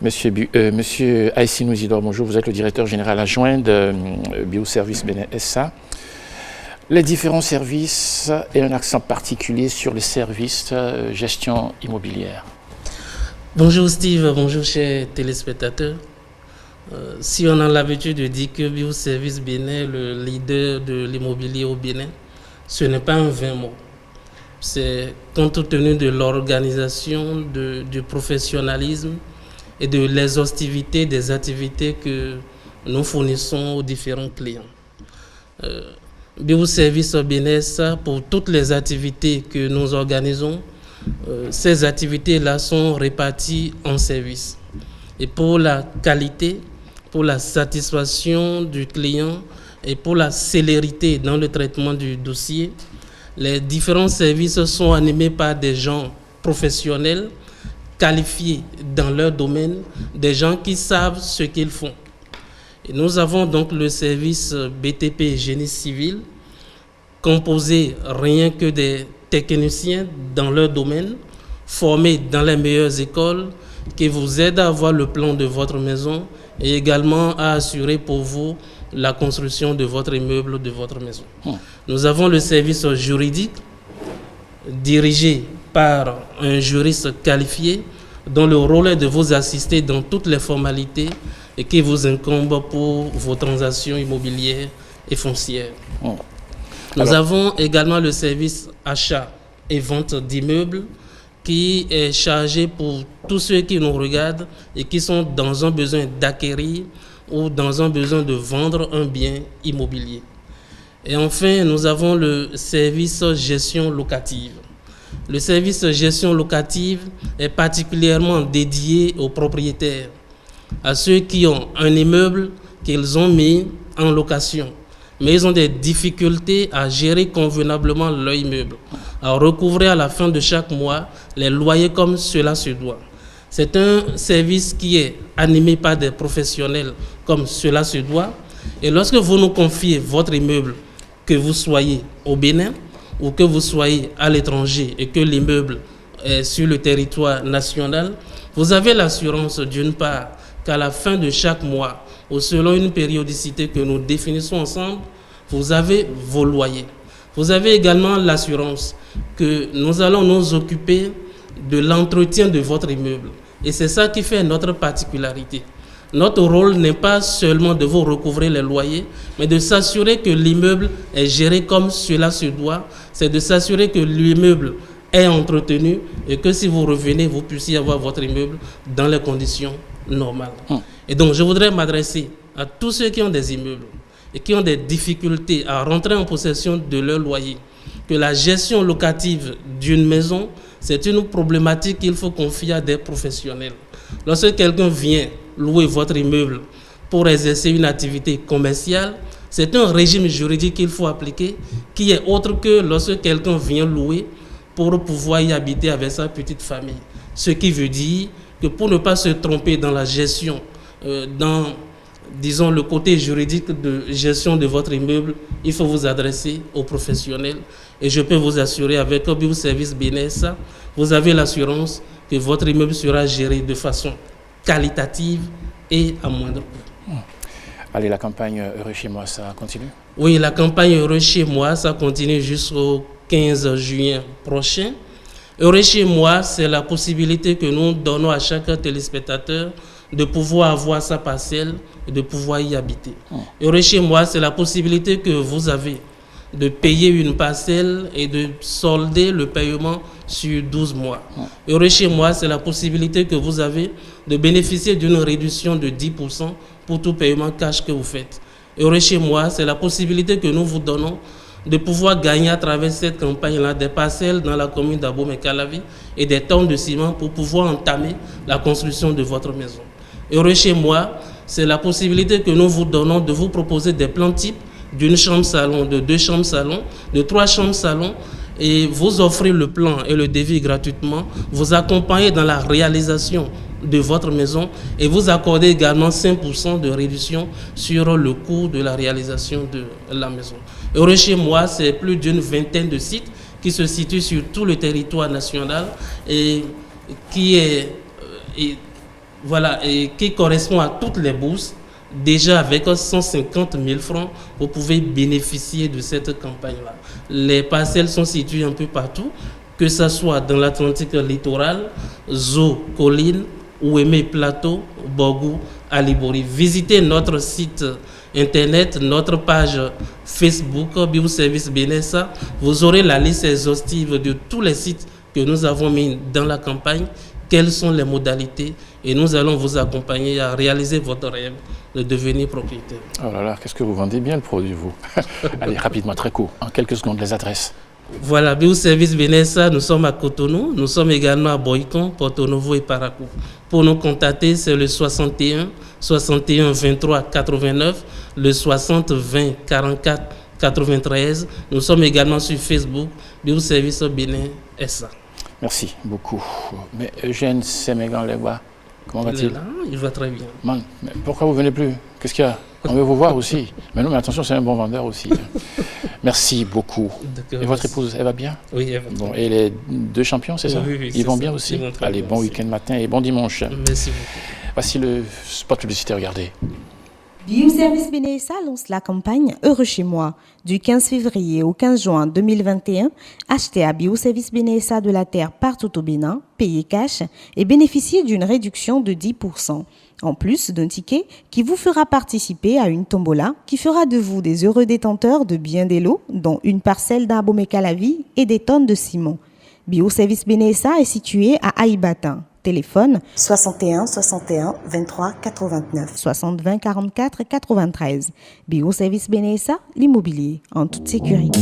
Monsieur Aïssinou Isidore, bonjour, vous êtes le directeur général adjoint de Bioservice Bénin SA. Les différents services et un accent particulier sur les services gestion immobilière. Bonjour Steve, bonjour chers téléspectateurs. Si on a l'habitude de dire que Bioservice Bénin est le leader de l'immobilier au Bénin, ce n'est pas un vain mot. C'est compte tenu de l'organisation, du professionnalisme et de l'exhaustivité des activités que nous fournissons aux différents clients. Bioservice Bénin, pour toutes les activités que nous organisons, ces activités-là sont réparties en services. Et pour la qualité, pour la satisfaction du client et pour la célérité dans le traitement du dossier, les différents services sont animés par des gens professionnels, qualifiés dans leur domaine, des gens qui savent ce qu'ils font. Et nous avons donc le service BTP Génie Civil, composé rien que des techniciens dans leur domaine, formés dans les meilleures écoles, qui vous aident à avoir le plan de votre maison et également à assurer pour vous la construction de votre immeuble ou de votre maison. Nous avons le service juridique, dirigé par un juriste qualifié dont le rôle est de vous assister dans toutes les formalités et qui vous incombe pour vos transactions immobilières et foncières. Nous avons également le service achat et vente d'immeubles qui est chargé pour tous ceux qui nous regardent et qui sont dans un besoin d'acquérir ou dans un besoin de vendre un bien immobilier. Et enfin, nous avons le service gestion locative. Le service gestion locative est particulièrement dédié aux propriétaires, à ceux qui ont un immeuble qu'ils ont mis en location, mais ils ont des difficultés à gérer convenablement leur immeuble, à recouvrir à la fin de chaque mois les loyers comme cela se doit. C'est un service qui est animé par des professionnels comme cela se doit. Et lorsque vous nous confiez votre immeuble, que vous soyez au Bénin ou que vous soyez à l'étranger et que l'immeuble est sur le territoire national, vous avez l'assurance d'une part qu'à la fin de chaque mois, ou selon une périodicité que nous définissons ensemble, vous avez vos loyers. Vous avez également l'assurance que nous allons nous occuper de l'entretien de votre immeuble. Et c'est ça qui fait notre particularité. Notre rôle n'est pas seulement de vous recouvrer les loyers, mais de s'assurer que l'immeuble est géré comme cela se doit. C'est de s'assurer que l'immeuble est entretenu et que si vous revenez, vous puissiez avoir votre immeuble dans les conditions normales. Et donc, je voudrais m'adresser à tous ceux qui ont des immeubles et qui ont des difficultés à rentrer en possession de leur loyer, que la gestion locative d'une maison, c'est une problématique qu'il faut confier à des professionnels. Lorsque quelqu'un vient louer votre immeuble pour exercer une activité commerciale, c'est un régime juridique qu'il faut appliquer qui est autre que lorsque quelqu'un vient louer pour pouvoir y habiter avec sa petite famille. Ce qui veut dire que pour ne pas se tromper dans la gestion, dans, disons, le côté juridique de gestion de votre immeuble, il faut vous adresser aux professionnels. Et je peux vous assurer avec Bioservice Bénin, vous avez l'assurance que votre immeuble sera géré de façon qualitative et à moindre coût. Allez, la campagne Heureux chez moi, ça continue? Oui, la campagne Heureux chez moi, ça continue jusqu'au 15 juin prochain. Heureux chez moi, c'est la possibilité que nous donnons à chaque téléspectateur de pouvoir avoir sa parcelle et de pouvoir y habiter. Heureux chez moi, c'est la possibilité que vous avez de payer une parcelle et de solder le paiement sur 12 mois. Heureux chez moi, c'est la possibilité que vous avez de bénéficier d'une réduction de 10% pour tout paiement cash que vous faites. Heureux chez moi, c'est la possibilité que nous vous donnons de pouvoir gagner à travers cette campagne-là des parcelles dans la commune d'Abomey et Calavi et des tonnes de ciment pour pouvoir entamer la construction de votre maison. Heureux chez moi, c'est la possibilité que nous vous donnons de vous proposer des plans types d'une chambre-salon, de 2 chambres-salon, de 3 chambres-salon et vous offrir le plan et le devis gratuitement, vous accompagner dans la réalisation de votre maison et vous accorder également 5% de réduction sur le coût de la réalisation de la maison. Heureux chez moi, c'est plus d'une vingtaine de sites qui se situent sur tout le territoire national et qui est Voilà, et qui correspond à toutes les bourses. Déjà avec 150 000 francs, vous pouvez bénéficier de cette campagne-là. Les parcelles sont situées un peu partout, que ce soit dans l'Atlantique littoral, Zo, Colline, Ouémé, Plateau, Borgou, Alibori. Visitez notre site internet, notre page Facebook, Bioservice Benessa. Vous aurez la liste exhaustive de tous les sites que nous avons mis dans la campagne, quelles sont les modalités, et nous allons vous accompagner à réaliser votre rêve de devenir propriétaire. Oh là là, qu'est-ce que vous vendez bien le produit, vous. Allez, rapidement, très court, en quelques secondes, les adresses. Voilà, Bioservice Benessa, nous sommes à Cotonou, nous sommes également à Boïcon, Porto Novo et Parakou. Pour nous contacter, c'est le 61 23 89, le 60 20 44 93. Nous sommes également sur Facebook, Bioservice Benessa. Merci beaucoup. Mais Eugène Sémégan-Legba, comment va-t-il? Il va très bien. Man, mais pourquoi vous ne venez plus? Qu'est-ce qu'il y a? On veut vous voir aussi. Mais non, mais attention, c'est un bon vendeur aussi. Merci beaucoup. Et votre épouse, elle va bien? Oui, elle va bien. Bon, et les deux champions, c'est ça? Oui, ils vont bien aussi? Allez, bon week-end matin et bon dimanche. Merci beaucoup. Voici le spot publicitaire, regardez. Bioservice Benessa lance la campagne Heureux chez moi. Du 15 février au 15 juin 2021, achetez à Bioservice Benessa de la terre partout au Bénin, payez cash et bénéficiez d'une réduction de 10%. En plus d'un ticket qui vous fera participer à une tombola qui fera de vous des heureux détenteurs de bien des lots, dont une parcelle d'arbres mécalavis et des tonnes de ciment. Bioservice Benessa est situé à Aïbatin. Téléphone 61 61 23 89 60 20 44 93. Bioservice Benessa, l'immobilier en toute sécurité.